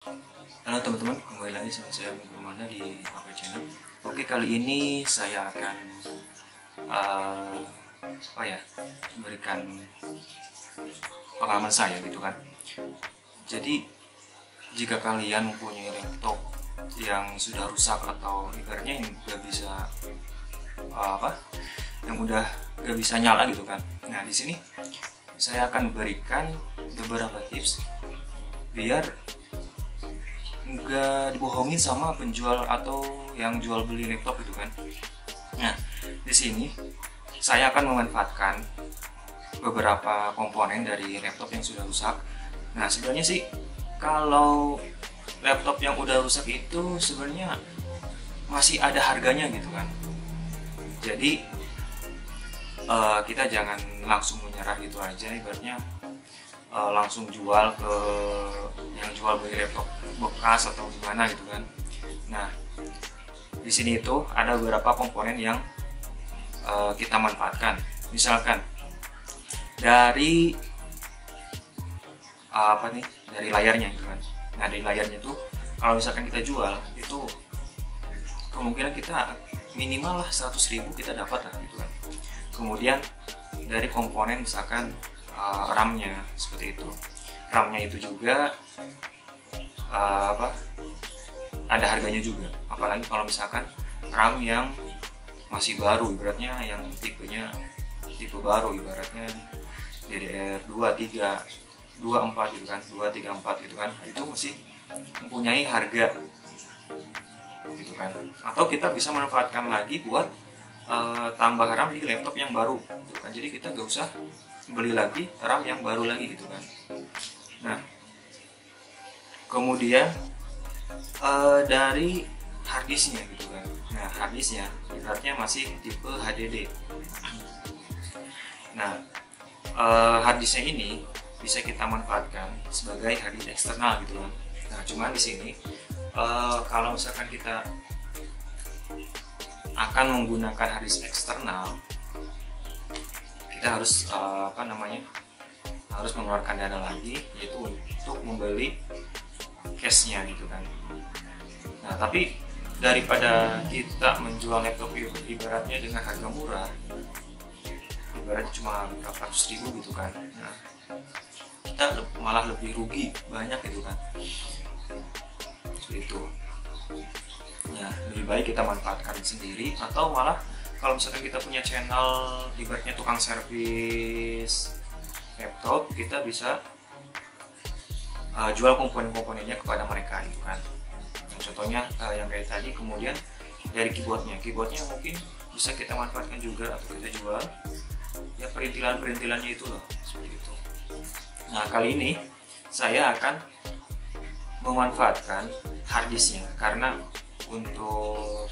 Halo teman-teman, kembali lagi sama saya Bagaimana di HP Channel. Oke, kali ini saya akan uh, memberikan pengalaman saya gitu kan. Jadi jika kalian mempunyai laptop yang sudah rusak atau ibaratnya yang udah bisa yang udah gak bisa nyala gitu kan. Nah, di sini saya akan berikan beberapa tips biar nggak dibohongin sama penjual atau yang jual beli laptop gitu kan. Nah, di sini saya akan memanfaatkan beberapa komponen dari laptop yang sudah rusak. Nah, sebenarnya sih kalau laptop yang udah rusak itu sebenarnya masih ada harganya gitu kan. Jadi kita jangan langsung menyerah gitu aja, ibaratnya langsung jual ke yang jual beli laptop bekas atau gimana gitu kan. Nah, di sini itu ada beberapa komponen yang kita manfaatkan. Misalkan dari dari layarnya gitu kan. Nah, dari layarnya tuh kalau misalkan kita jual itu kemungkinan kita minimal lah 100.000 kita dapat lah gitu kan. Kemudian dari komponen misalkan RAM-nya seperti itu. RAM-nya itu juga ada harganya juga. Apalagi kalau misalkan RAM yang masih baru, ibaratnya yang tipe baru, ibaratnya DDR2, 3, 24 gitu kan, 234 gitu kan. Itu masih mempunyai harga gitu kan. Atau kita bisa manfaatkan lagi buat tambah RAM di laptop yang baru gitu kan. Jadi kita gak usah beli lagi RAM yang baru lagi gitu kan. Nah, kemudian dari harddisknya gitu kan. Nah, harddisknya ibaratnya masih tipe HDD. Nah, harddisknya ini bisa kita manfaatkan sebagai harddisk eksternal gitu kan. Nah, cuman di sini kalau misalkan kita akan menggunakan harddisk eksternal, kita harus harus mengeluarkan dana lagi, yaitu untuk membeli case-nya gitu kan. Nah, tapi daripada kita menjual laptop ibaratnya dengan harga murah, ibaratnya cuma berapa ratus ribu gitu kan, nah, kita malah lebih rugi banyak gitu kan. Seperti itu. Nah, lebih baik kita manfaatkan sendiri, atau malah kalau misalkan kita punya channel ibaratnya tukang servis laptop, kita bisa jual komponen-komponennya kepada mereka gitu kan. Nah, contohnya yang kayak tadi. Kemudian dari keyboardnya mungkin bisa kita manfaatkan juga atau kita jual ya, perintilannya itu loh, seperti itu. Nah, kali ini saya akan memanfaatkan harddisknya, karena untuk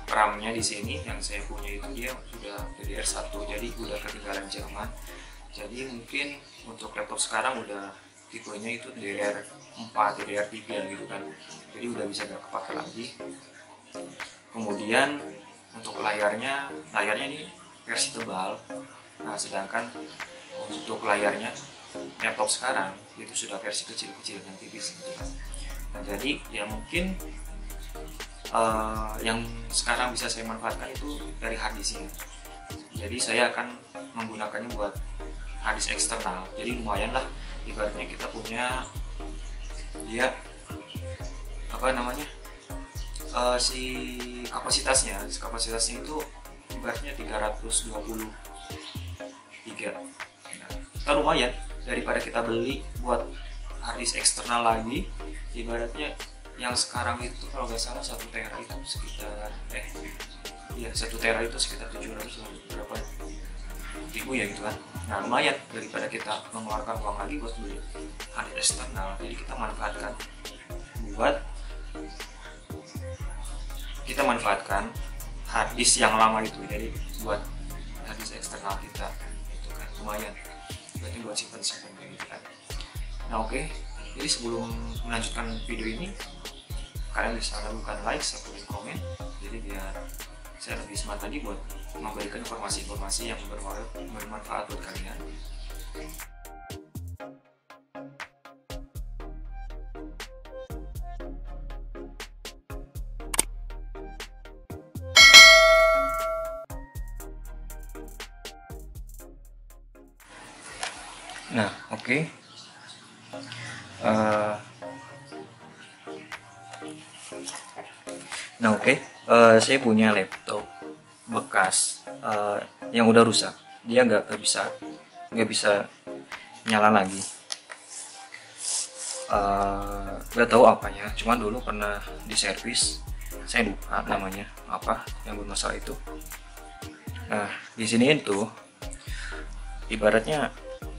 RAM-nya di sini yang saya punya itu dia sudah DDR1, jadi udah ketinggalan zaman. Jadi mungkin untuk laptop sekarang udah tipenya itu DDR4, DDR3 gitu kan. Jadi udah bisa gak kepake lagi. Kemudian untuk layarnya ini versi tebal. Nah, sedangkan untuk layarnya laptop sekarang itu sudah versi kecil-kecil dan tipis gitu kan. Nah, jadi ya mungkin yang sekarang bisa saya manfaatkan itu dari harddisknya. Jadi saya akan menggunakannya buat harddisk eksternal. Jadi lumayan lah, ibaratnya kita punya dia si kapasitasnya itu ibaratnya 320 giga. Nah, kita lumayan daripada kita beli buat harddisk eksternal lagi, ibaratnya yang sekarang itu kalau nggak salah 1 tera itu sekitar 1 tera itu sekitar 700 berapa ribu ya gitu kan. Nah, lumayan daripada kita mengeluarkan uang lagi buat beli harddisk eksternal. Jadi kita manfaatkan harddisk yang lama itu, jadi buat harddisk eksternal kita itu kan lumayan, berarti buat simpan gitu kan. Nah, oke. Jadi sebelum melanjutkan video ini, kalian bisa lakukan like atau komen, jadi biar saya lebih semangat lagi buat memberikan informasi-informasi yang bermanfaat buat kalian. Nah, oke. Eh, saya punya laptop bekas yang udah rusak. Dia nggak bisa nyala lagi. Nggak tahu apanya. Cuman dulu pernah diservis. Saya lupa namanya apa yang bermasalah itu. Nah, di sini itu ibaratnya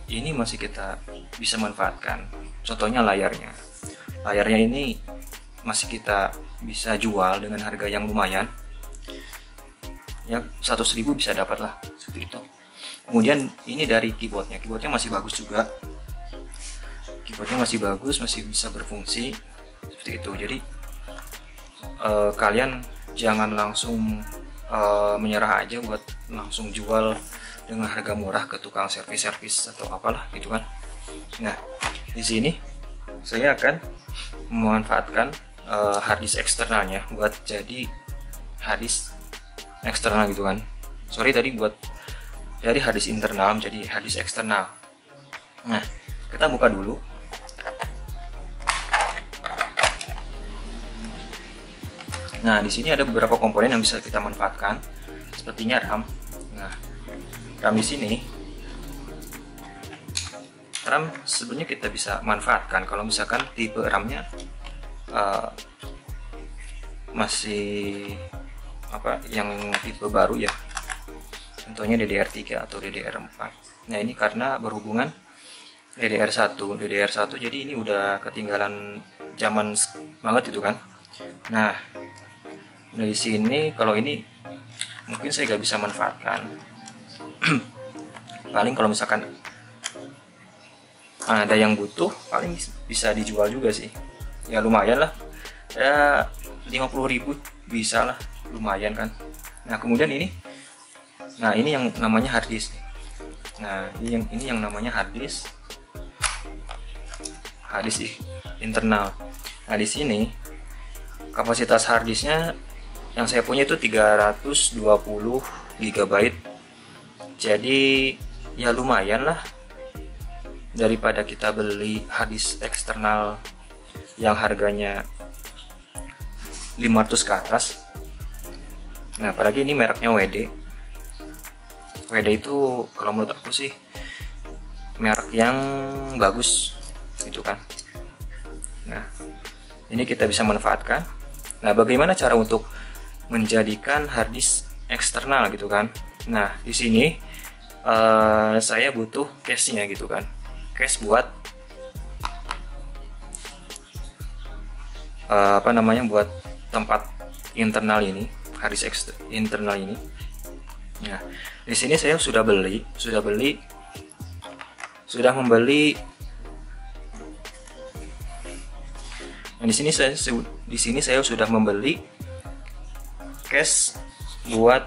ini masih kita bisa manfaatkan. Contohnya layarnya. Layarnya ini masih kita bisa jual dengan harga yang lumayan. Ya 100.000 bisa dapat lah seperti itu. Kemudian ini dari keyboardnya. Keyboardnya masih bagus juga. Keyboardnya masih bagus, masih bisa berfungsi seperti itu. Jadi kalian jangan langsung menyerah aja buat langsung jual dengan harga murah ke tukang servis atau apalah gitu kan. Nah, di sini saya akan memanfaatkan harddisk eksternalnya buat jadi harddisk eksternal gitu kan. Sorry tadi buat dari harddisk internal menjadi harddisk eksternal. Nah, kita buka dulu. Nah, di sini ada beberapa komponen yang bisa kita manfaatkan, sepertinya RAM. Nah, RAM di sini, RAM sebenarnya kita bisa manfaatkan kalau misalkan tipe RAM-nya masih yang tipe baru ya. Contohnya DDR3 atau DDR4. Nah, ini karena berhubungan DDR1 jadi ini udah ketinggalan zaman banget itu kan. Nah, dari sini kalau ini mungkin saya nggak bisa manfaatkan. Paling kalau misalkan ada yang butuh paling bisa dijual juga sih, ya lumayan lah ya, 50.000 bisa lah, lumayan kan. Nah, kemudian ini, nah ini yang namanya harddisk. Nah, ini yang namanya harddisk internal. Nah, di sini kapasitas harddisknya yang saya punya itu 320 GB. Jadi ya lumayan lah daripada kita beli harddisk eksternal yang harganya 500 ke atas. Nah, apalagi ini mereknya WD. WD itu kalau menurut aku sih merek yang bagus gitu kan. Nah, ini kita bisa manfaatkan. Nah, bagaimana cara untuk menjadikan harddisk eksternal gitu kan? Nah, di sini saya butuh case-nya gitu kan. Case buat buat tempat internal ini, harddisk internal ini. Nah, di sini saya sudah membeli. Nah, di sini saya sudah membeli case buat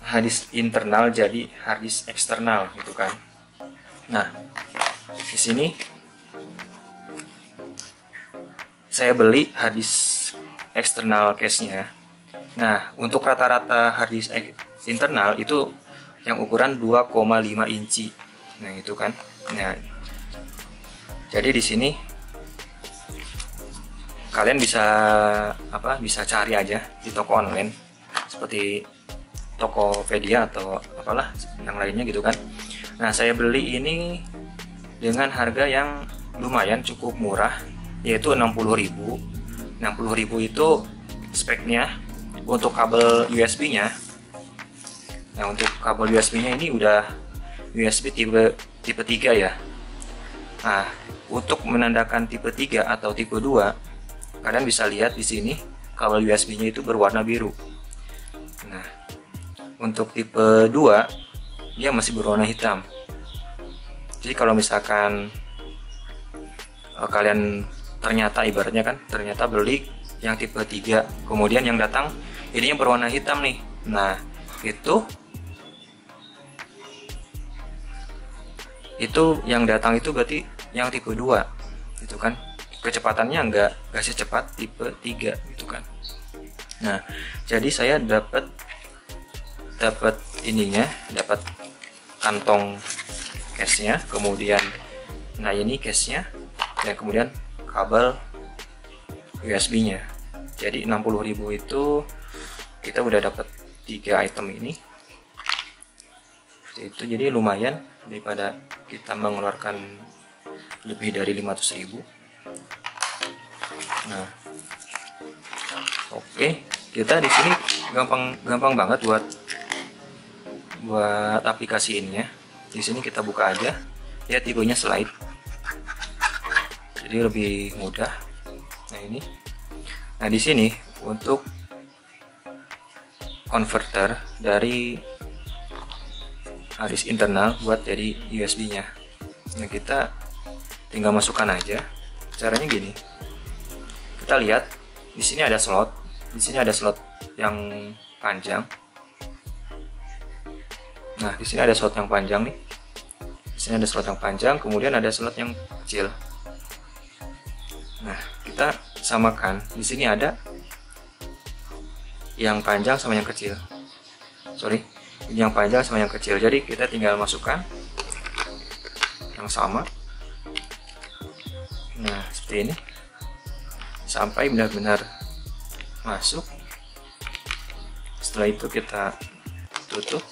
harddisk internal jadi harddisk eksternal gitu kan. Nah, di sini saya beli harddisk eksternal case-nya. Nah, untuk rata-rata harddisk internal itu yang ukuran 2,5 inci. Nah, itu kan. Nah, jadi di sini kalian bisa cari aja di toko online seperti Tokopedia atau apalah yang lainnya gitu kan. Nah, saya beli ini dengan harga yang lumayan cukup murah, yaitu 60.000. 60.000 itu speknya untuk kabel USB-nya. Nah, untuk kabel USB-nya ini udah USB tipe 3 ya. Nah, untuk menandakan tipe 3 atau tipe 2, kalian bisa lihat di sini kabel USB-nya itu berwarna biru. Nah, untuk tipe 2 dia masih berwarna hitam. Jadi kalau misalkan kalian ternyata beli yang tipe 3, kemudian yang datang ininya berwarna hitam nih. Nah, itu yang datang itu berarti yang tipe 2 itu kan. Kecepatannya nggak secepat tipe 3 gitu kan. Nah, jadi saya dapat kantong case-nya, kemudian nah ini case-nya, dan kemudian kabel USB-nya. Jadi 60.000 itu kita udah dapat 3 item ini. Seperti itu, jadi lumayan daripada kita mengeluarkan lebih dari 500.000. Nah, oke, kita di sini gampang banget buat aplikasi ini ya. Di sini kita buka aja, ya tipenya slide, jadi lebih mudah. Nah ini, nah di sini untuk converter dari hard disk internal buat jadi USB-nya. Nah kita tinggal masukkan aja. Caranya gini, kita lihat di sini ada slot, di sini ada slot yang panjang. Nah di sini ada slot yang panjang nih, di sini ada slot yang panjang, kemudian ada slot yang kecil. Nah kita samakan, di sini ada yang panjang sama yang kecil. Sorry, yang panjang sama yang kecil. Jadi kita tinggal masukkan yang sama. Nah seperti ini sampai benar-benar masuk. Setelah itu kita tutup.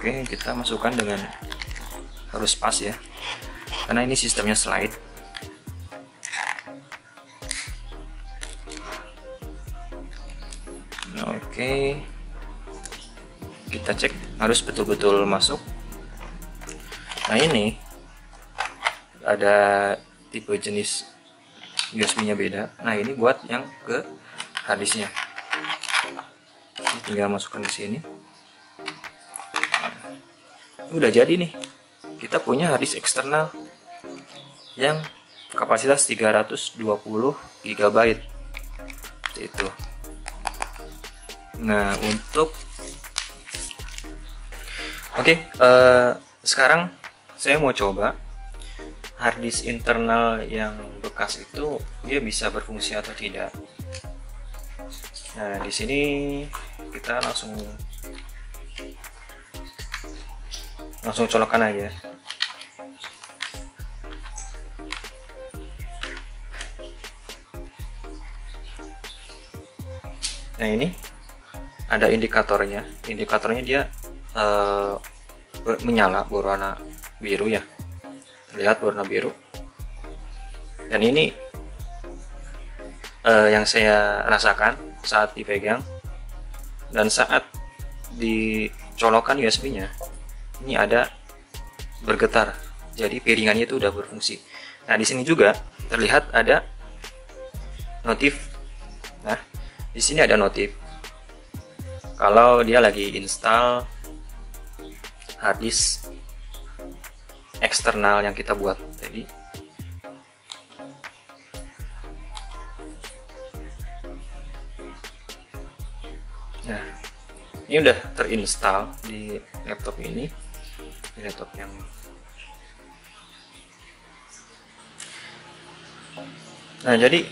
Oke, kita masukkan dengan harus pas ya, karena ini sistemnya slide. Oke, kita cek harus betul-betul masuk. Nah ini ada tipe jenis USB-nya beda. Nah ini buat yang ke harddisknya. Tinggal masukkan ke sini. Udah jadi nih, kita punya harddisk eksternal yang kapasitas 320 GB seperti itu. Nah untuk sekarang saya mau coba harddisk internal yang bekas itu dia bisa berfungsi atau tidak. Nah di sini kita langsung colokkan aja. Nah ini ada indikatornya. Indikatornya dia menyala berwarna biru ya. Lihat warna biru. Dan ini yang saya rasakan saat dipegang dan saat dicolokkan USB-nya. Ini ada bergetar, jadi piringannya itu udah berfungsi. Nah di sini juga terlihat ada notif. Nah di sini ada notif kalau dia lagi install harddisk eksternal yang kita buat tadi. Nah ini udah terinstall di laptop ini. Laptop yang nah jadi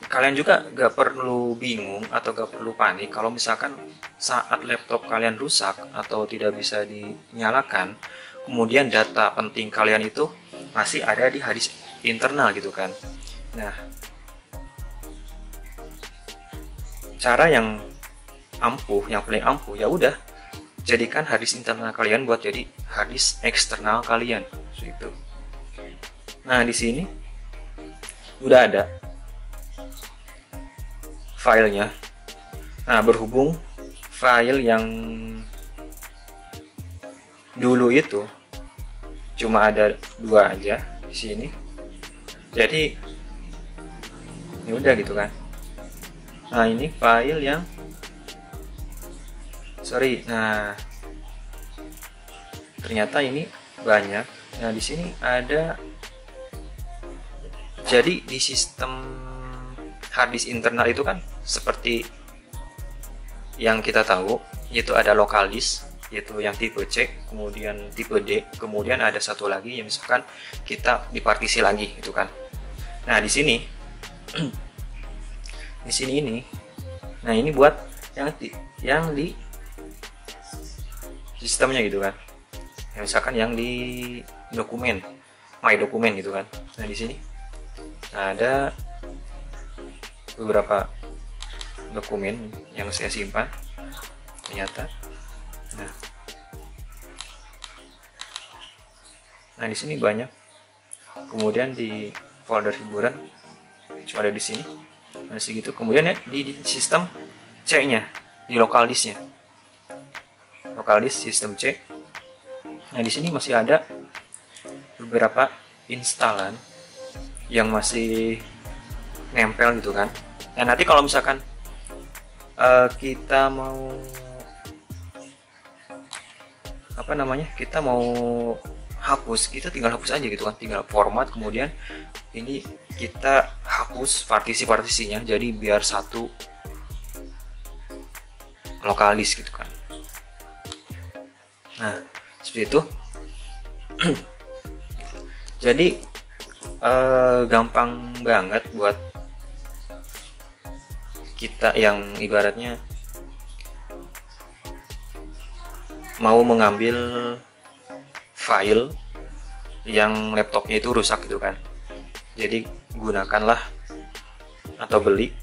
kalian juga gak perlu bingung atau gak perlu panik kalau misalkan saat laptop kalian rusak atau tidak bisa dinyalakan, kemudian data penting kalian itu masih ada di harddisk internal gitu kan. Nah cara yang paling ampuh ya udah jadikan harddisk internal kalian buat jadi harddisk eksternal kalian. Itu. Nah di sini udah ada filenya. Nah berhubung file yang dulu itu cuma ada 2 aja di sini, jadi ya udah gitu kan. Nah ini file yang nah ternyata ini banyak. Nah di sini ada, jadi di sistem harddisk internal itu kan seperti yang kita tahu, yaitu ada local disk, yaitu yang tipe C, kemudian tipe D, kemudian ada satu lagi yang misalkan kita dipartisi lagi gitu kan. Nah di sini di sini ini. Nah, ini buat yang di sistemnya gitu kan. Ya, misalkan yang di dokumen, my dokumen gitu kan. Nah, di sini ada beberapa dokumen yang saya simpan ternyata. Nah, di sini banyak. Kemudian di folder hiburan cuma ada di sini, masih gitu. Kemudian ya di sistem C-nya, di local disk-nya, local disk sistem C. Nah, di sini masih ada beberapa instalan yang masih nempel gitu kan. Nah, nanti kalau misalkan kita mau kita mau hapus, kita tinggal hapus aja gitu kan, tinggal format, kemudian ini kita hapus partisi-partisinya jadi biar satu lokal disk gitu kan. Nah, seperti itu. Jadi gampang banget buat kita yang ibaratnya mau mengambil file yang laptopnya itu rusak gitu kan. Jadi gunakanlah atau beli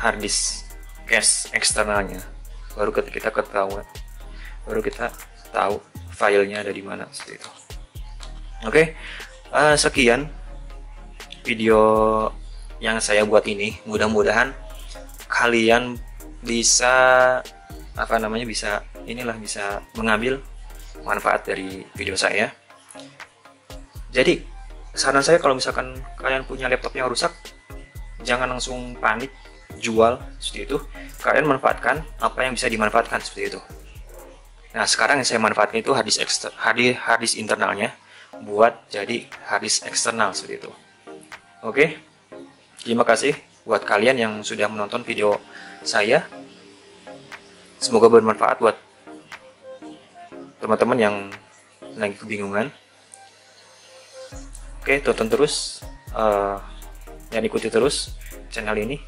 harddisk cache eksternalnya, baru kita tahu filenya ada di mana, seperti itu. Oke, sekian video yang saya buat ini. Mudah-mudahan kalian bisa bisa mengambil manfaat dari video saya. Jadi saran saya, kalau misalkan kalian punya laptop yang rusak, jangan langsung panik jual seperti itu. Kalian manfaatkan apa yang bisa dimanfaatkan seperti itu. Nah, sekarang yang saya manfaatkan itu harddisk internalnya buat jadi harddisk eksternal seperti itu. Oke, terima kasih buat kalian yang sudah menonton video saya. Semoga bermanfaat buat teman-teman yang lagi kebingungan. Oke, tonton terus dan ikuti terus channel ini.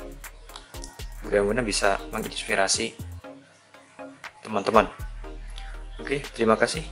Mudah-mudahan bisa menginspirasi teman-teman. Oke, terima kasih.